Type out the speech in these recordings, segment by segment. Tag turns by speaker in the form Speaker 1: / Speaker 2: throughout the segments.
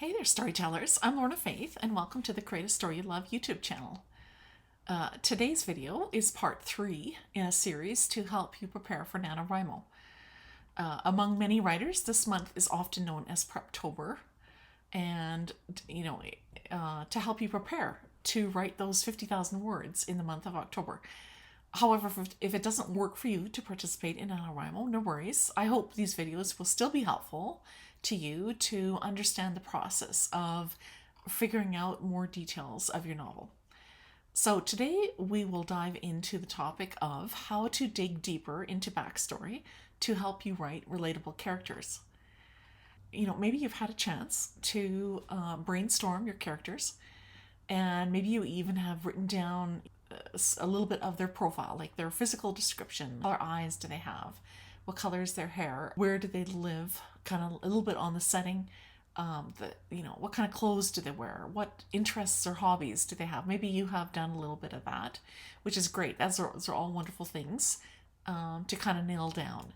Speaker 1: Hey there, storytellers. I'm Lorna Faith, and welcome to the Create a Story You Love YouTube channel. Today's video is part 3 in a series to help you prepare for NaNoWriMo. Among many writers, this month is often known as Preptober, and to help you prepare to write those 50,000 words in the month of October. However, if it doesn't work for you to participate in NaNoWriMo, no worries. I hope these videos will still be helpful to you to understand the process of figuring out more details of your novel. So today we will dive into the topic of how to dig deeper into backstory to help you write relatable characters. Maybe you've had a chance to brainstorm your characters, and maybe you even have written down a little bit of their profile, like their physical description. What color eyes do they have? What color is their hair? Where do they live? Kind of a little bit on the setting. What kind of clothes do they wear? What interests or hobbies do they have? Maybe you have done a little bit of that, which is great. Those are all wonderful things to kind of nail down.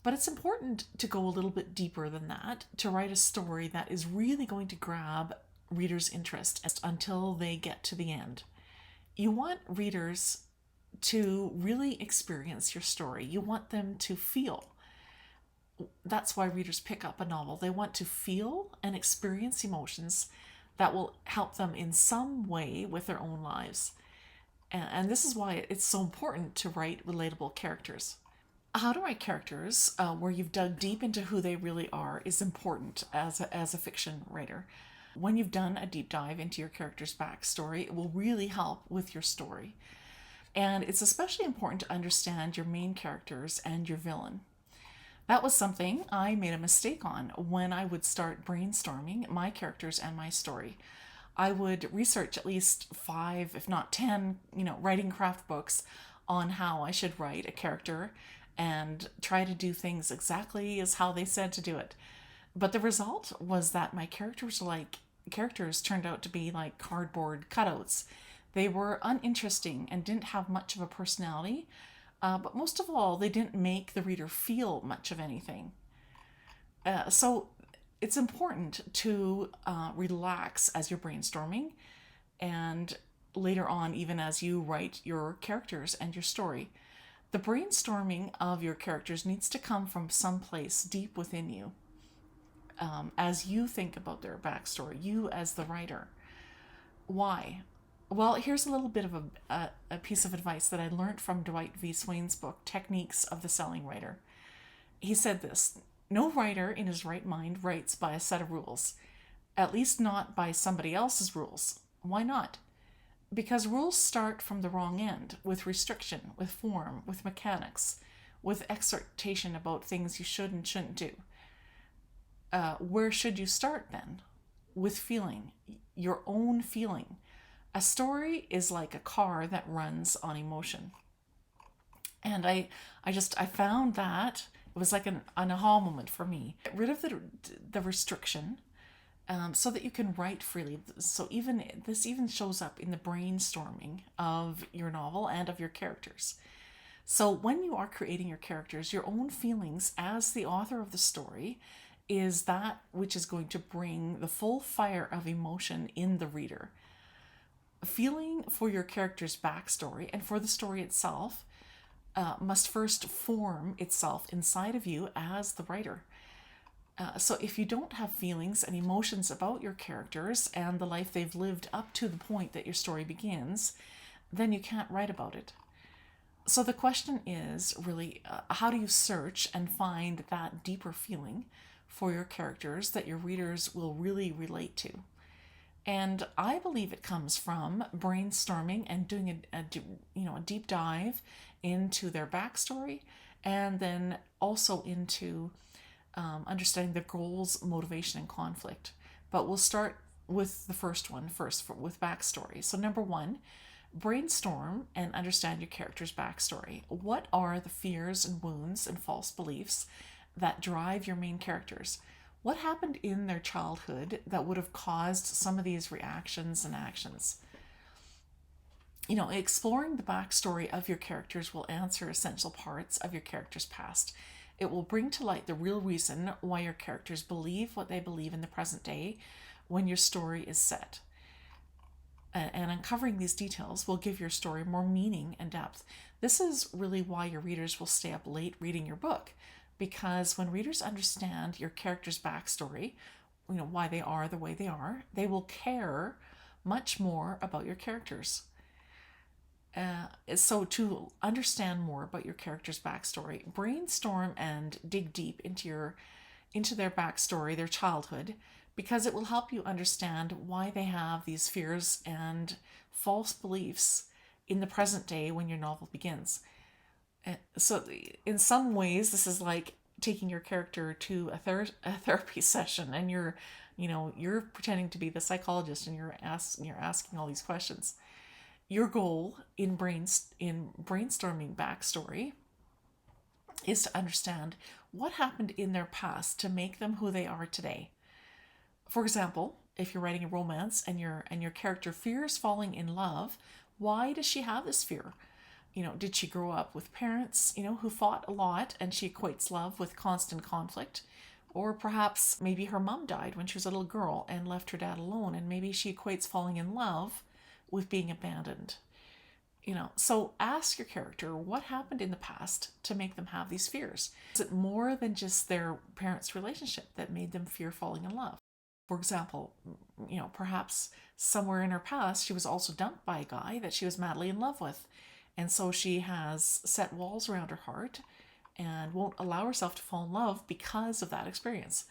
Speaker 1: But it's important to go a little bit deeper than that, to write a story that is really going to grab readers' interest until they get to the end. You want readers to really experience your story. You want them to feel. That's why readers pick up a novel. They want to feel and experience emotions that will help them in some way with their own lives. And this is why it's so important to write relatable characters. How to write characters where you've dug deep into who they really are is important as a fiction writer. When you've done a deep dive into your character's backstory, it will really help with your story. And it's especially important to understand your main characters and your villain. That was something I made a mistake on when I would start brainstorming my characters and my story. I would research at least 5, if not 10, writing craft books on how I should write a character and try to do things exactly as how they said to do it. But the result was that my characters turned out to be like cardboard cutouts. They were uninteresting and didn't have much of a personality, but most of all, they didn't make the reader feel much of anything. So it's important to relax as you're brainstorming, and later on, even as you write your characters and your story. The brainstorming of your characters needs to come from someplace deep within you. As you think about their backstory, you as the writer. Why? Well, here's a little bit of a piece of advice that I learned from Dwight V. Swain's book, Techniques of the Selling Writer. He said this: no writer in his right mind writes by a set of rules, at least not by somebody else's rules. Why not? Because rules start from the wrong end, with restriction, with form, with mechanics, with exhortation about things you should and shouldn't do. Where should you start then? With feeling, your own feeling. A story is like a car that runs on emotion. And I found that it was like an aha moment for me. Get rid of the restriction, so that you can write freely. So this even shows up in the brainstorming of your novel and of your characters. So when you are creating your characters, your own feelings as the author of the story is that which is going to bring the full fire of emotion in the reader. Feeling for your character's backstory and for the story itself must first form itself inside of you as the writer. So if you don't have feelings and emotions about your characters and the life they've lived up to the point that your story begins, then you can't write about it. So the question is really, how do you search and find that deeper feeling for your characters that your readers will really relate to? And I believe it comes from brainstorming and doing a deep dive into their backstory, and then also into understanding their goals, motivation, and conflict. But we'll start with the first one first, with backstory. So number 1, brainstorm and understand your character's backstory. What are the fears and wounds and false beliefs that drive your main characters? What happened in their childhood that would have caused some of these reactions and actions? Exploring the backstory of your characters will answer essential parts of your character's past. It will bring to light the real reason why your characters believe what they believe in the present day when your story is set. And uncovering these details will give your story more meaning and depth. This is really why your readers will stay up late reading your book, because when readers understand your character's backstory, why they are the way they are, they will care much more about your characters. So to understand more about your character's backstory, brainstorm and dig deep into their backstory, their childhood, because it will help you understand why they have these fears and false beliefs in the present day when your novel begins. So in some ways, this is like taking your character to a therapy session, and you're pretending to be the psychologist, and you're asking all these questions. Your goal in brainstorming backstory is to understand what happened in their past to make them who they are today. For example, if you're writing a romance and your character fears falling in love, why does she have this fear? Did she grow up with parents, who fought a lot and she equates love with constant conflict? Or perhaps maybe her mom died when she was a little girl and left her dad alone, and maybe she equates falling in love with being abandoned. So ask your character what happened in the past to make them have these fears. Is it more than just their parents' relationship that made them fear falling in love? For example, perhaps somewhere in her past she was also dumped by a guy that she was madly in love with. And so she has set walls around her heart and won't allow herself to fall in love because of that experience.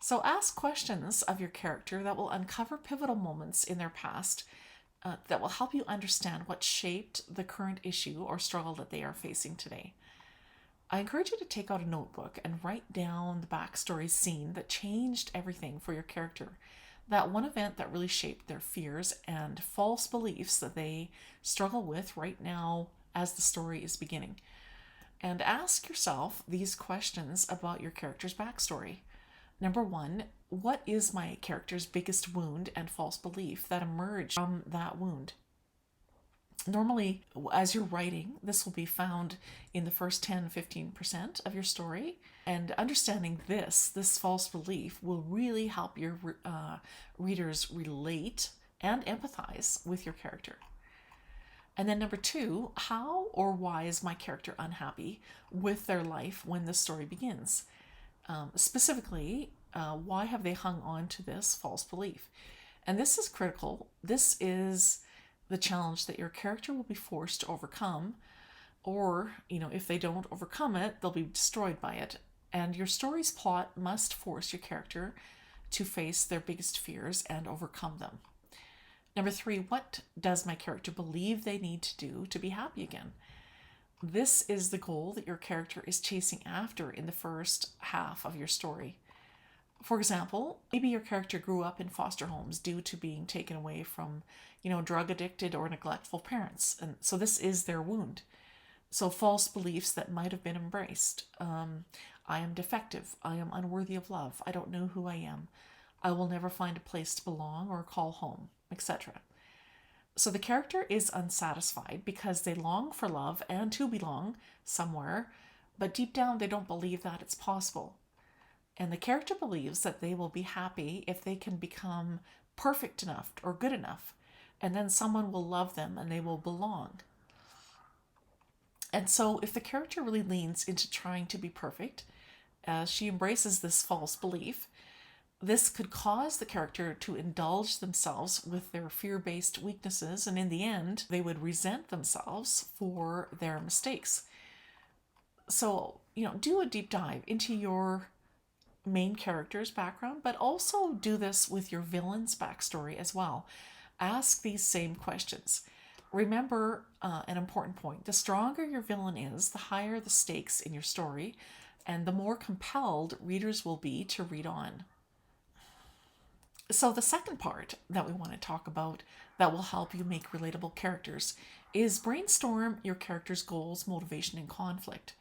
Speaker 1: So ask questions of your character that will uncover pivotal moments in their past that will help you understand what shaped the current issue or struggle that they are facing today. I encourage you to take out a notebook and write down the backstory scene that changed everything for your character. That one event that really shaped their fears and false beliefs that they struggle with right now as the story is beginning. And ask yourself these questions about your character's backstory. Number 1, what is my character's biggest wound and false belief that emerged from that wound? Normally, as you're writing, this will be found in the first 10-15% of your story. And understanding this false belief will really help your readers relate and empathize with your character. And then number 2, how or why is my character unhappy with their life when the story begins? Specifically, why have they hung on to this false belief? And this is critical. This is the challenge that your character will be forced to overcome, or, if they don't overcome it, they'll be destroyed by it. And your story's plot must force your character to face their biggest fears and overcome them. Number 3, what does my character believe they need to do to be happy again? This is the goal that your character is chasing after in the first half of your story. For example, maybe your character grew up in foster homes due to being taken away from, drug addicted or neglectful parents. And so this is their wound. So false beliefs that might have been embraced. I am defective. I am unworthy of love. I don't know who I am. I will never find a place to belong or call home, etc. So the character is unsatisfied because they long for love and to belong somewhere, but deep down they don't believe that it's possible. And the character believes that they will be happy if they can become perfect enough or good enough, and then someone will love them and they will belong. And so if the character really leans into trying to be perfect, as she embraces this false belief, this could cause the character to indulge themselves with their fear-based weaknesses, and in the end, they would resent themselves for their mistakes. So, do a deep dive into your main character's background, but also do this with your villain's backstory as well. Ask these same questions. Remember an important point. The stronger your villain is, the higher the stakes in your story, and the more compelled readers will be to read on. So the second part that we want to talk about that will help you make relatable characters is brainstorm your character's goals, motivation, and conflict.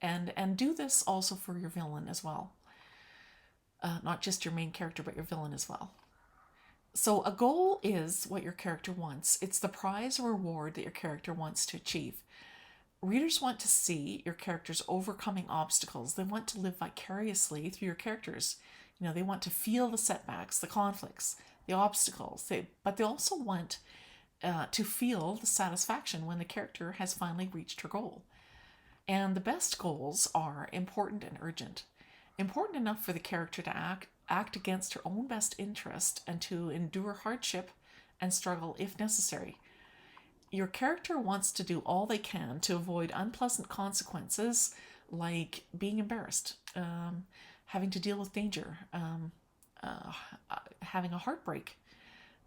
Speaker 1: And do this also for your villain as well. Not just your main character, but your villain as well. So a goal is what your character wants. It's the prize or reward that your character wants to achieve. Readers want to see your characters overcoming obstacles. They want to live vicariously through your characters. They want to feel the setbacks, the conflicts, the obstacles. But they also want to feel the satisfaction when the character has finally reached her goal. And the best goals are important and urgent. Important enough for the character to act against her own best interest and to endure hardship and struggle if necessary. Your character wants to do all they can to avoid unpleasant consequences like being embarrassed, having to deal with danger, having a heartbreak,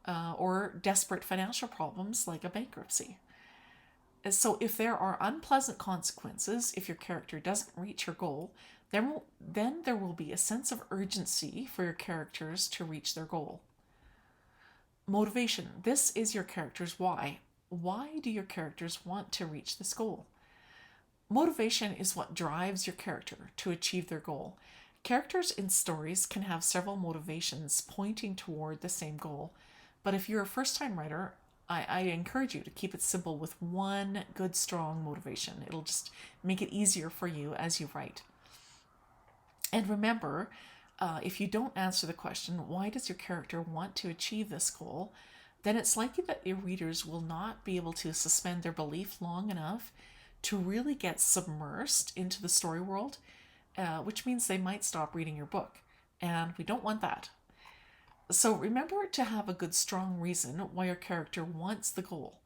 Speaker 1: or desperate financial problems like a bankruptcy. So if there are unpleasant consequences, if your character doesn't reach her goal, then there will be a sense of urgency for your characters to reach their goal. Motivation. This is your character's why. Why do your characters want to reach this goal? Motivation is what drives your character to achieve their goal. Characters in stories can have several motivations pointing toward the same goal. But if you're a first-time writer, I encourage you to keep it simple with one good, strong motivation. It'll just make it easier for you as you write. And remember, if you don't answer the question, why does your character want to achieve this goal, then it's likely that your readers will not be able to suspend their belief long enough to really get submersed into the story world, which means they might stop reading your book. And we don't want that. So remember to have a good, strong reason why your character wants the goal.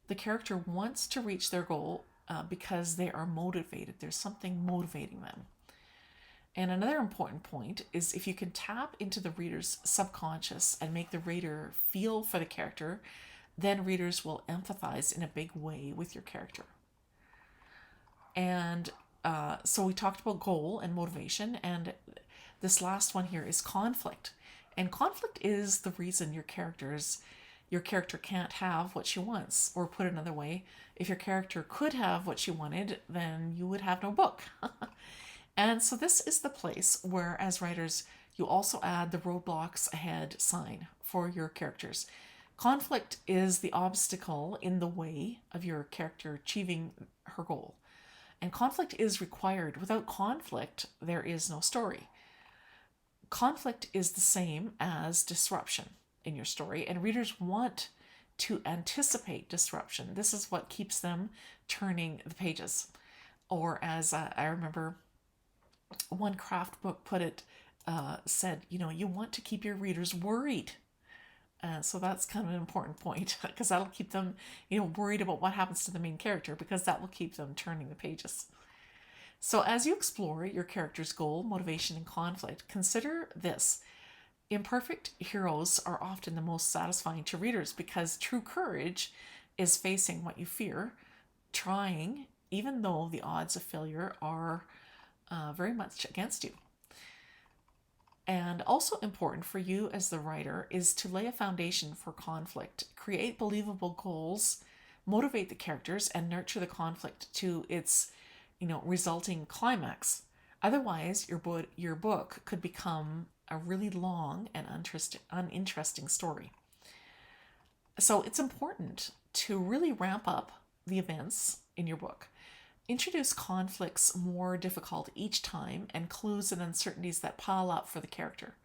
Speaker 1: The character wants to reach their goal because they are motivated. There's something motivating them. And another important point is if you can tap into the reader's subconscious and make the reader feel for the character, then readers will empathize in a big way with your character. And so we talked about goal and motivation, and this last one here is conflict. And conflict is the reason your character can't have what she wants. Or put another way, if your character could have what she wanted, then you would have no book. And so this is the place where, as writers, you also add the roadblocks ahead sign for your characters. Conflict is the obstacle in the way of your character achieving her goal. And conflict is required. Without conflict, there is no story. Conflict is the same as disruption in your story, and readers want to anticipate disruption. This is what keeps them turning the pages. Or as I remember one craft book put it, said, you want to keep your readers worried. So that's kind of an important point because that'll keep them, worried about what happens to the main character, because that will keep them turning the pages. So as you explore your character's goal, motivation, and conflict, consider this. Imperfect heroes are often the most satisfying to readers because true courage is facing what you fear, trying, even though the odds of failure are very much against you. And also important for you as the writer is to lay a foundation for conflict, create believable goals, motivate the characters, and nurture the conflict to its, resulting climax. Otherwise, your book could become a really long and uninteresting story. So it's important to really ramp up the events in your book. Introduce conflicts more difficult each time and clues and uncertainties that pile up for the character.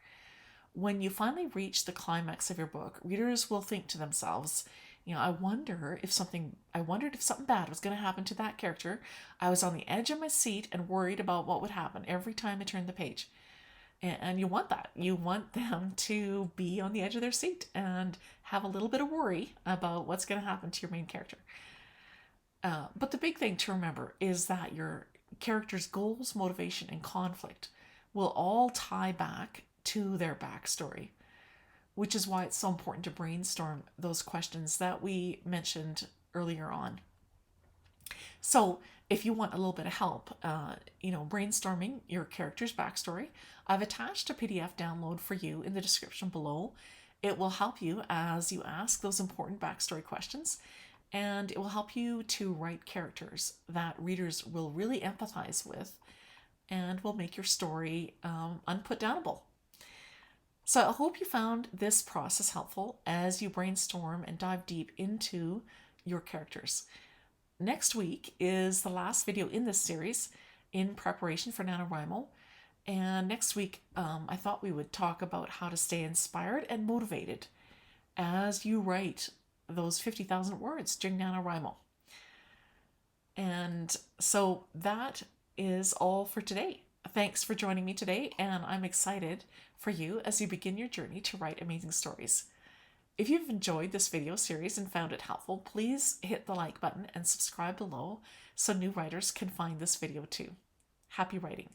Speaker 1: When you finally reach the climax of your book, readers will think to themselves, I wondered if something bad was going to happen to that character. I was on the edge of my seat and worried about what would happen every time I turned the page. And you want that. You want them to be on the edge of their seat and have a little bit of worry about what's going to happen to your main character. But the big thing to remember is that your character's goals, motivation, and conflict will all tie back to their backstory, which is why it's so important to brainstorm those questions that we mentioned earlier on. So if you want a little bit of help, brainstorming your character's backstory, I've attached a PDF download for you in the description below. It will help you as you ask those important backstory questions. And it will help you to write characters that readers will really empathize with and will make your story unputdownable. So I hope you found this process helpful as you brainstorm and dive deep into your characters. Next week is the last video in this series in preparation for NaNoWriMo. And next week, I thought we would talk about how to stay inspired and motivated as you write those 50,000 words during NaNoWriMo. And so that is all for today. Thanks for joining me today, and I'm excited for you as you begin your journey to write amazing stories. If you've enjoyed this video series and found it helpful, please hit the like button and subscribe below so new writers can find this video too. Happy writing!